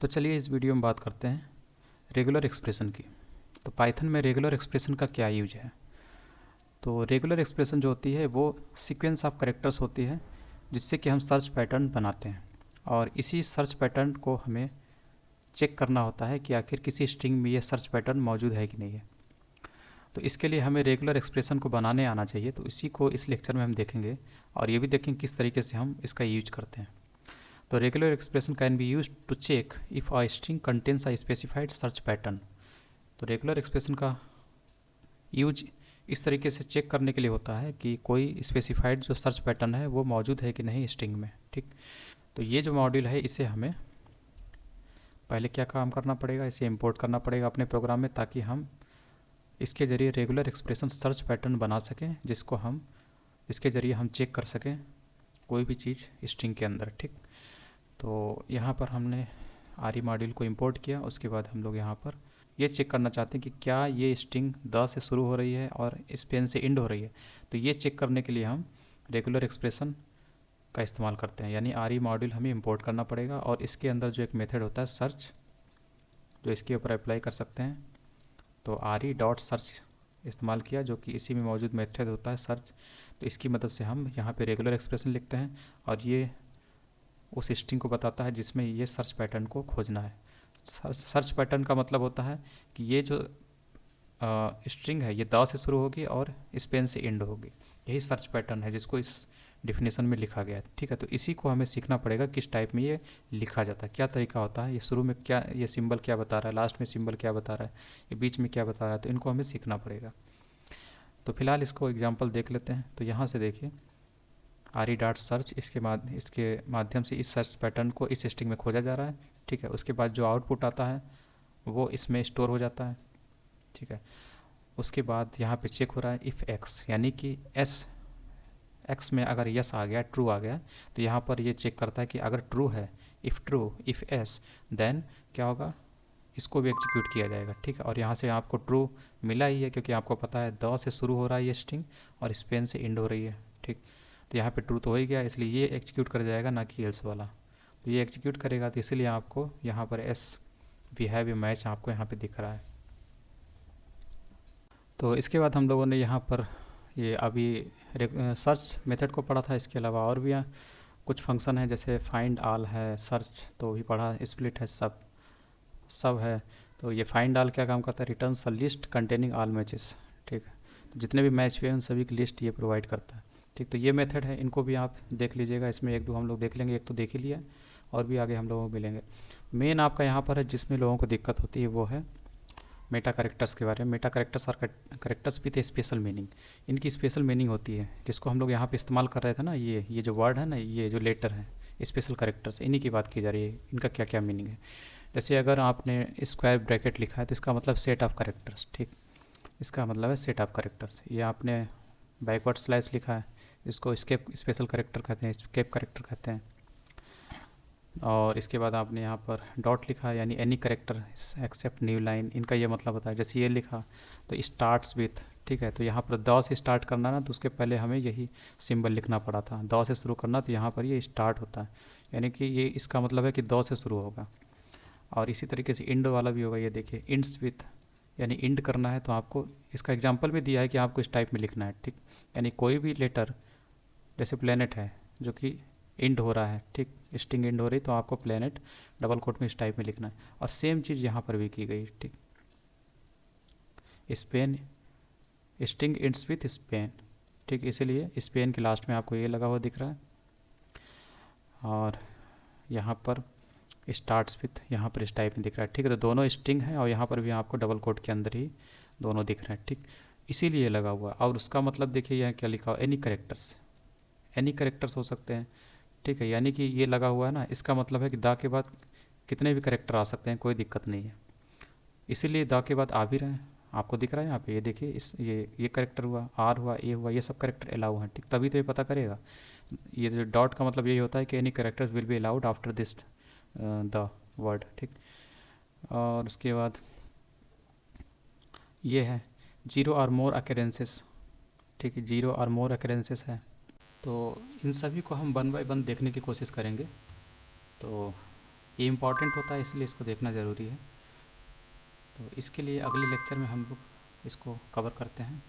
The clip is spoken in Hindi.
तो चलिए इस वीडियो में बात करते हैं रेगुलर एक्सप्रेशन की। तो पाइथन में रेगुलर एक्सप्रेशन का क्या यूज है। तो रेगुलर एक्सप्रेशन जो होती है वो सीक्वेंस ऑफ कैरेक्टर्स होती है जिससे कि हम सर्च पैटर्न बनाते हैं, और इसी सर्च पैटर्न को हमें चेक करना होता है कि आखिर किसी स्ट्रिंग में ये सर्च पैटर्न मौजूद है कि नहीं है। तो इसके लिए हमें रेगुलर एक्सप्रेशन को बनाने आना चाहिए। तो इसी को इस लेक्चर में हम देखेंगे और ये भी देखेंगे किस तरीके से हम इसका यूज करते हैं। तो regular expression can be use to check if a string contains a specified search pattern. तो रेगुलर एक्सप्रेशन का यूज इस तरीके से चेक करने के लिए होता है कि कोई स्पेसिफाइड जो सर्च पैटर्न है वो मौजूद है कि नहीं स्ट्रिंग में। ठीक, तो ये जो मॉड्यूल है इसे हमें पहले क्या काम करना पड़ेगा, इसे इंपोर्ट करना पड़ेगा अपने प्रोग्राम में, ताकि हम इसके ज़रिए रेगुलर एक्सप्रेशन सर्च पैटर्न बना सकें जिसको हम इसके ज़रिए हम चेक कर सकें कोई भी चीज़ स्ट्रिंग के अंदर। ठीक, तो यहाँ पर हमने आरी मॉड्यूल को इंपोर्ट किया। उसके बाद हम लोग यहाँ पर ये चेक करना चाहते हैं कि क्या ये स्ट्रिंग द से शुरू हो रही है और स्पेन से एंड हो रही है। तो ये चेक करने के लिए हम रेगुलर एक्सप्रेशन का इस्तेमाल करते हैं, यानी आरी मॉड्यूल हमें इंपोर्ट करना पड़ेगा और इसके अंदर जो एक मेथड होता है सर्च, जो इसके ऊपर अप्लाई कर सकते हैं। तो आरी डॉट सर्च इस्तेमाल किया जो कि इसी में मौजूद मेथड होता है सर्च। तो इसकी मदद से हम यहाँ पे रेगुलर एक्सप्रेशन लिखते हैं और ये उस स्ट्रिंग को बताता है जिसमें ये सर्च पैटर्न को खोजना है। सर्च पैटर्न का मतलब होता है कि ये जो स्ट्रिंग है ये द से शुरू होगी और स्पेन से एंड होगी, यही सर्च पैटर्न है जिसको इस डिफिनेशन में लिखा गया है। ठीक है, तो इसी को हमें सीखना पड़ेगा किस टाइप में ये लिखा जाता है, क्या तरीका होता है, ये शुरू में क्या, ये सिंबल क्या बता रहा है, लास्ट में सिंबल क्या बता रहा है, ये बीच में क्या बता रहा है। तो इनको हमें सीखना पड़ेगा। तो फिलहाल इसको एग्जाम्पल देख लेते हैं। तो यहाँ से देखिए आरी डॉट सर्च, इसके माध्यम से इस सर्च पैटर्न को इस स्ट्रिंग में खोजा जा रहा है। ठीक है, उसके बाद जो आउटपुट आता है वो इसमें स्टोर हो जाता है। ठीक है, उसके बाद यहाँ पे चेक हो रहा है इफ़ एक्स, यानी कि एक्स में अगर यस आ गया, ट्रू आ गया, तो यहाँ पर ये चेक करता है कि अगर ट्रू है, if true if S, then क्या होगा, इसको भी एग्जीक्यूट किया जाएगा। ठीक है, और यहाँ से आपको ट्रू मिला ही है क्योंकि आपको पता है द से शुरू हो रहा है ये स्ट्रिंग और स्पेन से एंड हो रही है। ठीक, तो यहाँ पे ट्रू तो हो ही गया, इसलिए ये एग्जीक्यूट कर जाएगा, ना कि एल्स वाला। तो ये एग्जीक्यूट करेगा, तो इसलिए आपको यहाँ पर S V have a match आपको यहाँ पे दिख रहा है। तो इसके बाद हम लोगों ने यहाँ पर ये अभी सर्च मेथड को पढ़ा था। इसके अलावा और भी कुछ फंक्शन है, जैसे फाइंड ऑल है, सर्च तो भी पढ़ा, स्प्लिट है, सब है। तो ये फाइंड ऑल क्या काम करता है, returns a list containing all matches. ठीक है, तो जितने भी मैच हुए हैं उन सभी की लिस्ट ये प्रोवाइड करता है। ठीक, तो ये मेथड है, इनको भी आप देख लीजिएगा। इसमें एक दो हम लोग देख लेंगे, एक तो देख ही लिया और भी आगे हम लोगों को मिलेंगे। मेन आपका यहाँ पर है जिसमें लोगों को दिक्कत होती है वो है मेटा कैरेक्टर्स के बारे में। मेटा कैरेक्टर्स और कैरेक्टर्स विद स्पेशल मीनिंग, इनकी स्पेशल मीनिंग होती है जिसको हम लोग यहाँ पे इस्तेमाल कर रहे थे ना। ये जो वर्ड है ना, ये जो लेटर है, स्पेशल कैरेक्टर्स, इन्हीं की बात की जा रही है, इनका क्या क्या मीनिंग है। जैसे अगर आपने स्क्वायर ब्रैकेट लिखा है तो इसका मतलब सेट ऑफ कैरेक्टर्स। ठीक, इसका मतलब है सेट ऑफ कैरेक्टर्स। ये आपने बैकवर्ड स्लैश लिखा है, इसको स्केप स्पेशल कैरेक्टर कहते हैं, स्केप कैरेक्टर कहते हैं। और इसके बाद आपने यहाँ पर डॉट लिखा है, यानी any character except new line, इनका ये मतलब होता है। जैसे ये लिखा तो स्टार्ट्स विथ, ठीक है, तो यहाँ पर द से स्टार्ट करना ना, तो उसके पहले हमें यही सिंबल लिखना पड़ा था। द से शुरू करना तो यहाँ पर ये स्टार्ट होता है, यानी कि ये इसका मतलब है कि द से शुरू होगा। और इसी तरीके से इंड वाला भी होगा, ये देखिए इंड्स विथ, यानी इंड करना है तो आपको इसका एग्जाम्पल भी दिया है कि आपको इस टाइप में लिखना है। ठीक, यानी कोई भी लेटर, जैसे प्लेनेट है जो कि इंड हो रहा है, ठीक, स्ट्रिंग इंड हो रही, तो आपको प्लेनेट डबल कोट में इस टाइप में लिखना है। और सेम चीज़ यहाँ पर भी की गई। ठीक, Spain, string ends with Spain. ठीक, इसीलिए स्पेन के लास्ट में आपको ये लगा हुआ दिख रहा है। और यहाँ पर स्टार्ट्स विथ, यहाँ पर इस टाइप में दिख रहा है। ठीक है, तो दोनों स्ट्रिंग है और यहाँ पर भी आपको डबल कोट के अंदर ही दोनों दिख रहे हैं। ठीक, इसीलिए लगा हुआ। और उसका मतलब देखिए यहाँ क्या लिखा हुआ, एनी कैरेक्टर्स, एनी कैरेक्टर्स हो सकते हैं। ठीक है, यानी कि ये लगा हुआ है ना, इसका मतलब है कि दा के बाद कितने भी कैरेक्टर आ सकते हैं, कोई दिक्कत नहीं है। इसीलिए दा के बाद आ भी रहे हैं, आपको दिख रहा है यहाँ पे, ये देखिए, इस ये कैरेक्टर हुआ, आर हुआ, ए हुआ, ये सब कैरेक्टर अलाउ हैं। ठीक, तभी तो ये पता करेगा। ये जो डॉट का मतलब यही होता है कि any characters will be allowed after this the word. ठीक, और उसके बाद ये है जीरो और मोर अकेरेंसेस। ठीक है, जीरो और मोर अकेरेंसेस है। तो इन सभी को हम वन बाय वन देखने की कोशिश करेंगे। तो ये इम्पॉर्टेंट होता है, इसलिए इसको देखना ज़रूरी है। तो इसके लिए अगले लेक्चर में हम लोग इसको कवर करते हैं।